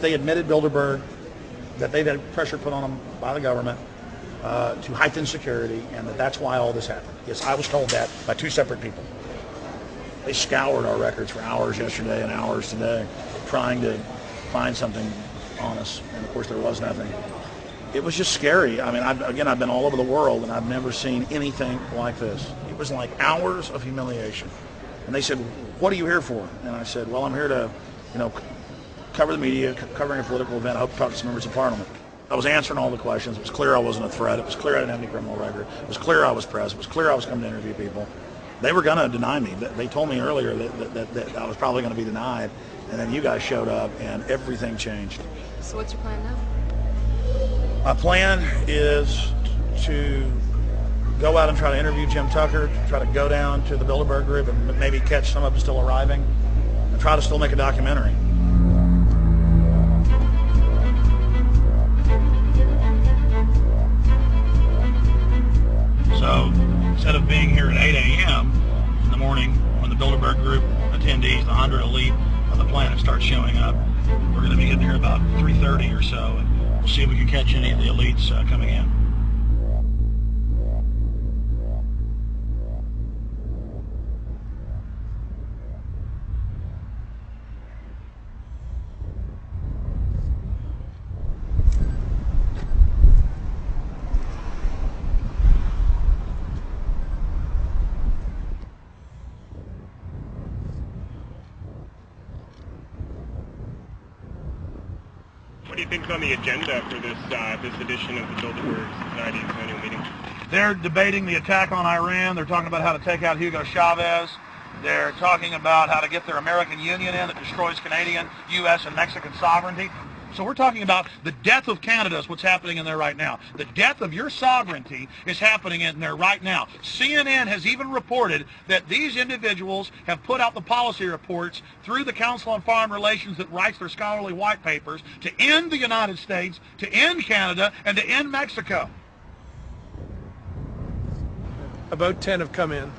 They admitted Bilderberg that they had pressure put on them by the government to heighten security, and that's why all this happened. Yes, I was told that by two separate people. They scoured our records for hours yesterday and hours today, trying to find something on us, and of course there was nothing. It was just scary. I mean, I've been all over the world, and I've never seen anything like this. It was like hours of humiliation. And they said, "What are you here for?" And I said, "Well, I'm here to, cover the media, covering a political event. I hope to talk to some members of Parliament." I was answering all the questions. It was clear I wasn't a threat. It was clear I didn't have any criminal record. It was clear I was press. It was clear I was coming to interview people. They were going to deny me. They told me earlier that I was probably going to be denied, and then you guys showed up, and everything changed. So what's your plan now? My plan is to go out and try to interview Jim Tucker, try to go down to the Bilderberg group and maybe catch some of them still arriving, and try to still make a documentary. So instead of being here at 8 a.m. in the morning when the Bilderberg group attendees, the 100 elite of the planet, start showing up, we're going to be getting here about 3:30 or so, and we'll see if we can catch any of the elites coming in. What do you think is on the agenda for this edition of the Bilderberg Society's annual meeting? They're debating the attack on Iran. They're talking about how to take out Hugo Chavez. They're talking about how to get their American Union in that destroys Canadian, U.S., and Mexican sovereignty. So we're talking about the death of Canada is what's happening in there right now. The death of your sovereignty is happening in there right now. CNN has even reported that these individuals have put out the policy reports through the Council on Foreign Relations that writes their scholarly white papers to end the United States, to end Canada, and to end Mexico. About 10 have come in.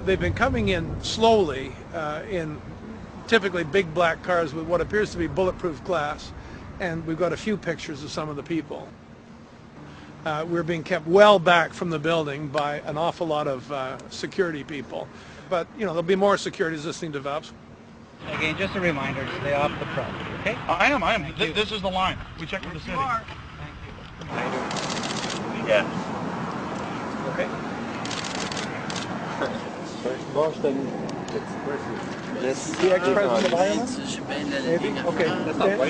They've been coming in slowly in typically big black cars with what appears to be bulletproof glass, and we've got a few pictures of some of the people. We're being kept well back from the building by an awful lot of security people, but there'll be more security as this thing develops. Again, just a reminder to stay off the property, okay? I am. This is the line. We checked with the city. Thank you. Yeah. Okay. The ex-president of Ireland? Maybe? Okay.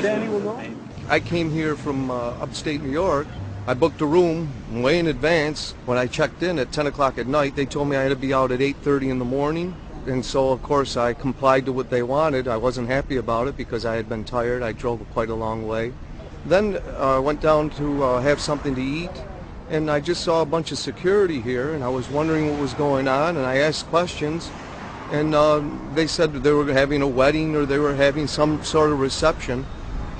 Danny will know. I came here from upstate New York. I booked a room way in advance. When I checked in at 10 o'clock at night, they told me I had to be out at 8:30 in the morning. And so, of course, I complied to what they wanted. I wasn't happy about it because I had been tired. I drove quite a long way. Then I went down to have something to eat, and I just saw a bunch of security here, and I was wondering what was going on, and I asked questions. And they said that they were having a wedding or they were having some sort of reception.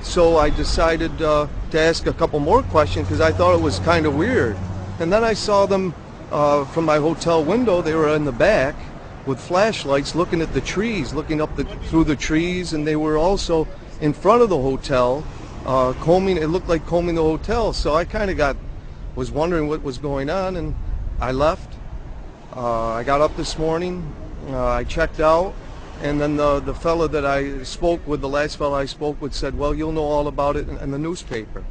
So I decided to ask a couple more questions because I thought it was kind of weird. And then I saw them from my hotel window. They were in the back with flashlights looking at the trees, looking up through the trees, and they were also in front of the hotel combing. It looked like combing the hotel. So I kind of was wondering what was going on, and I left. I got up this morning. I checked out, and then the fellow that I spoke with, the last fellow I spoke with, said, "Well, you'll know all about it in the newspaper."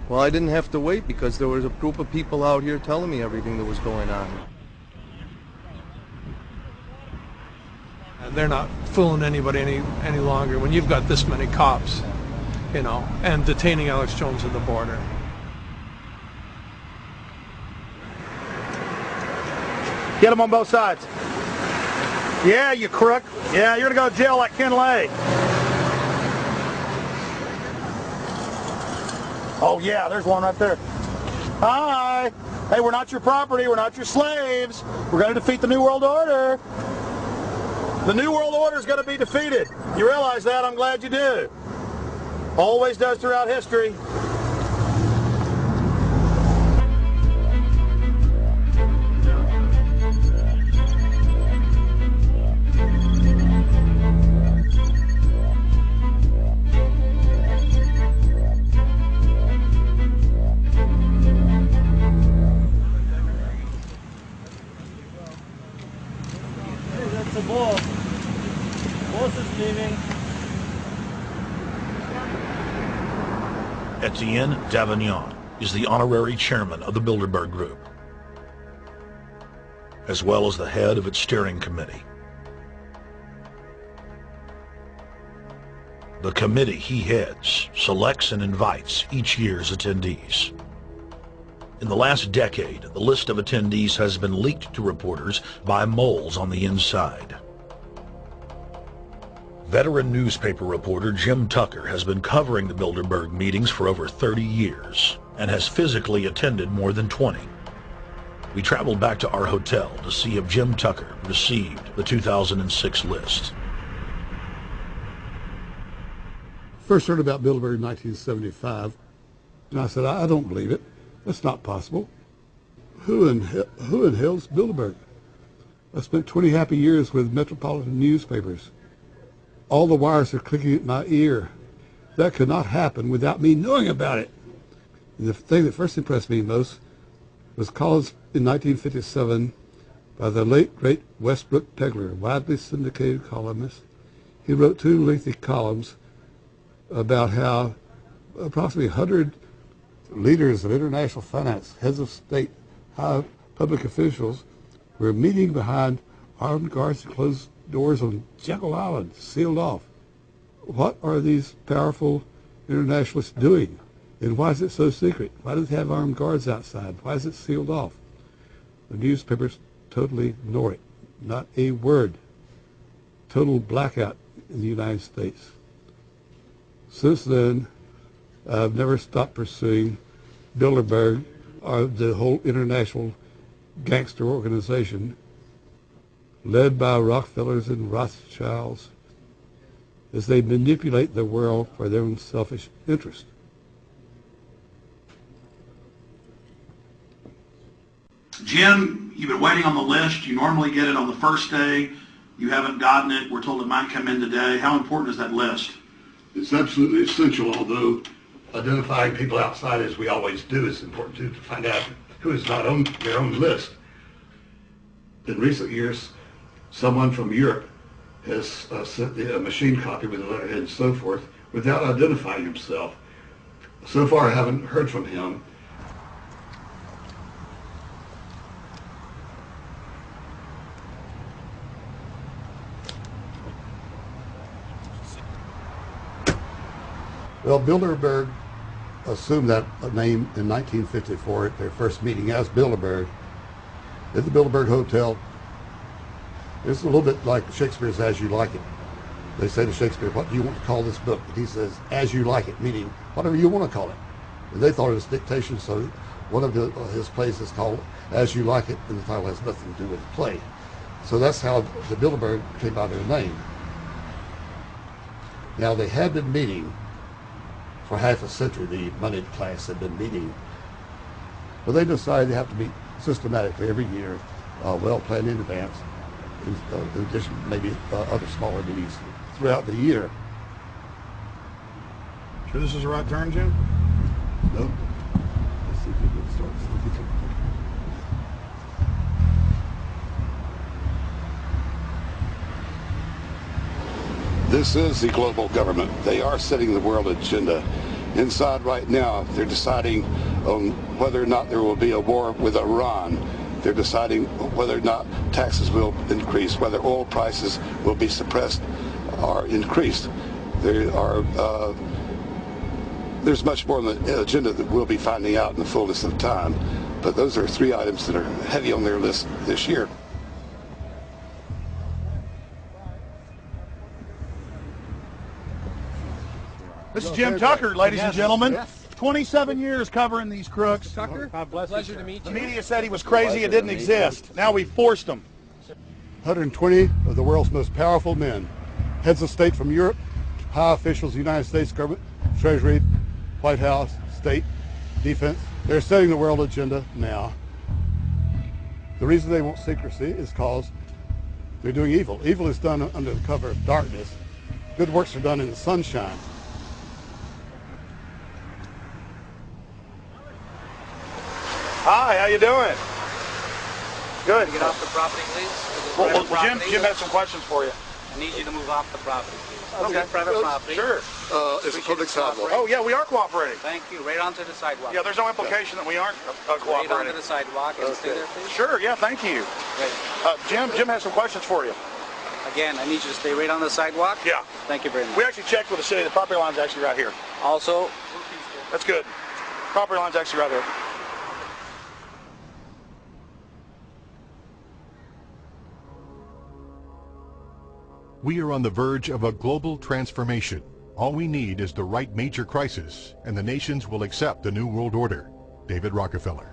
Well, I didn't have to wait because there was a group of people out here telling me everything that was going on. They're not fooling anybody any longer when you've got this many cops, and detaining Alex Jones at the border. Get them on both sides. Yeah, you crook. Yeah, you're going to go to jail like Ken Lay. Oh, yeah, there's one right there. Hi. Hey, we're not your property. We're not your slaves. We're going to defeat the New World Order. The New World Order is going to be defeated. You realize that? I'm glad you do. Always does throughout history. the boss. Boss is leaving. Etienne Davignon is the honorary chairman of the Bilderberg Group, as well as the head of its steering committee. The committee he heads selects and invites each year's attendees. In the last decade, the list of attendees has been leaked to reporters by moles on the inside. Veteran newspaper reporter Jim Tucker has been covering the Bilderberg meetings for over 30 years and has physically attended more than 20. We traveled back to our hotel to see if Jim Tucker received the 2006 list. First heard about Bilderberg in 1975, and I said, I don't believe it. That's not possible. Who in hell's Bilderberg? I spent 20 happy years with metropolitan newspapers. All the wires are clicking at my ear. That could not happen without me knowing about it. And the thing that first impressed me most was columns in 1957 by the late, great Westbrook Pegler, widely syndicated columnist. He wrote 2 lengthy columns about how approximately 100 leaders of international finance, heads of state, high public officials were meeting behind armed guards and closed doors on Jekyll Island, sealed off. What are these powerful internationalists doing? And why is it so secret? Why does it have armed guards outside? Why is it sealed off? The newspapers totally ignore it. Not a word. Total blackout in the United States. Since then, I've never stopped pursuing Bilderberg, or the whole international gangster organization led by Rockefellers and Rothschilds, as they manipulate the world for their own selfish interest. Jim, you've been waiting on the list. You normally get it on the first day. You haven't gotten it. We're told it might come in today. How important is that list? It's absolutely essential, although identifying people outside, as we always do, is important too, to find out who is not on their own list. In recent years, someone from Europe has sent a machine copy with a letterhead and so forth without identifying himself. So far, I haven't heard from him. Well, Bilderberg assumed that name in 1954 at their first meeting as Bilderberg at the Bilderberg Hotel. It's a little bit like Shakespeare's As You Like It. They say to Shakespeare, what do you want to call this book? And he says, As You Like It, meaning whatever you want to call it. And they thought it was dictation, so one of his plays is called As You Like It, and the title has nothing to do with the play. So that's how the Bilderberg came by their name. Now, they had been meeting for half a century. The moneyed class had been meeting, but they decided they have to meet systematically every year, well planned in advance, in addition to maybe other smaller meetings throughout the year. Sure this is the right turn, Jim? No. Let's see if we can start. This is the global government. They are setting the world agenda. Inside right now, they're deciding on whether or not there will be a war with Iran. They're deciding whether or not taxes will increase, whether oil prices will be suppressed or increased. There's much more on the agenda that we'll be finding out in the fullness of time. But those are 3 items that are heavy on their list this year. This is Jim Tucker, ladies and gentlemen. 27 years covering these crooks. Tucker, pleasure to meet you. The media said he was crazy, it didn't exist. Now we forced him. 120 of the world's most powerful men, heads of state from Europe, high officials of the United States government, Treasury, White House, state, defense. They're setting the world agenda now. The reason they want secrecy is because they're doing evil. Evil is done under the cover of darkness. Good works are done in the sunshine. Hi, how you doing? Good. Get off the property, please. This is Well, private Jim property. has some questions for you. I need you to move off the property, please. Okay. This is private property. Sure. It's a public sidewalk. Oh, yeah, we are cooperating. Thank you. Right onto the sidewalk. Yeah, there's no implication that we aren't Right cooperating. onto the sidewalk and stay there, please. Sure, yeah, thank you. Right. Jim has some questions for you. Again, I need you to stay right on the sidewalk. Yeah. Thank you very much. We actually checked with the city. The property line's actually right here. Also, That's good. Property line's actually right here. We are on the verge of a global transformation. All we need is the right major crisis, and the nations will accept the New World Order. David Rockefeller.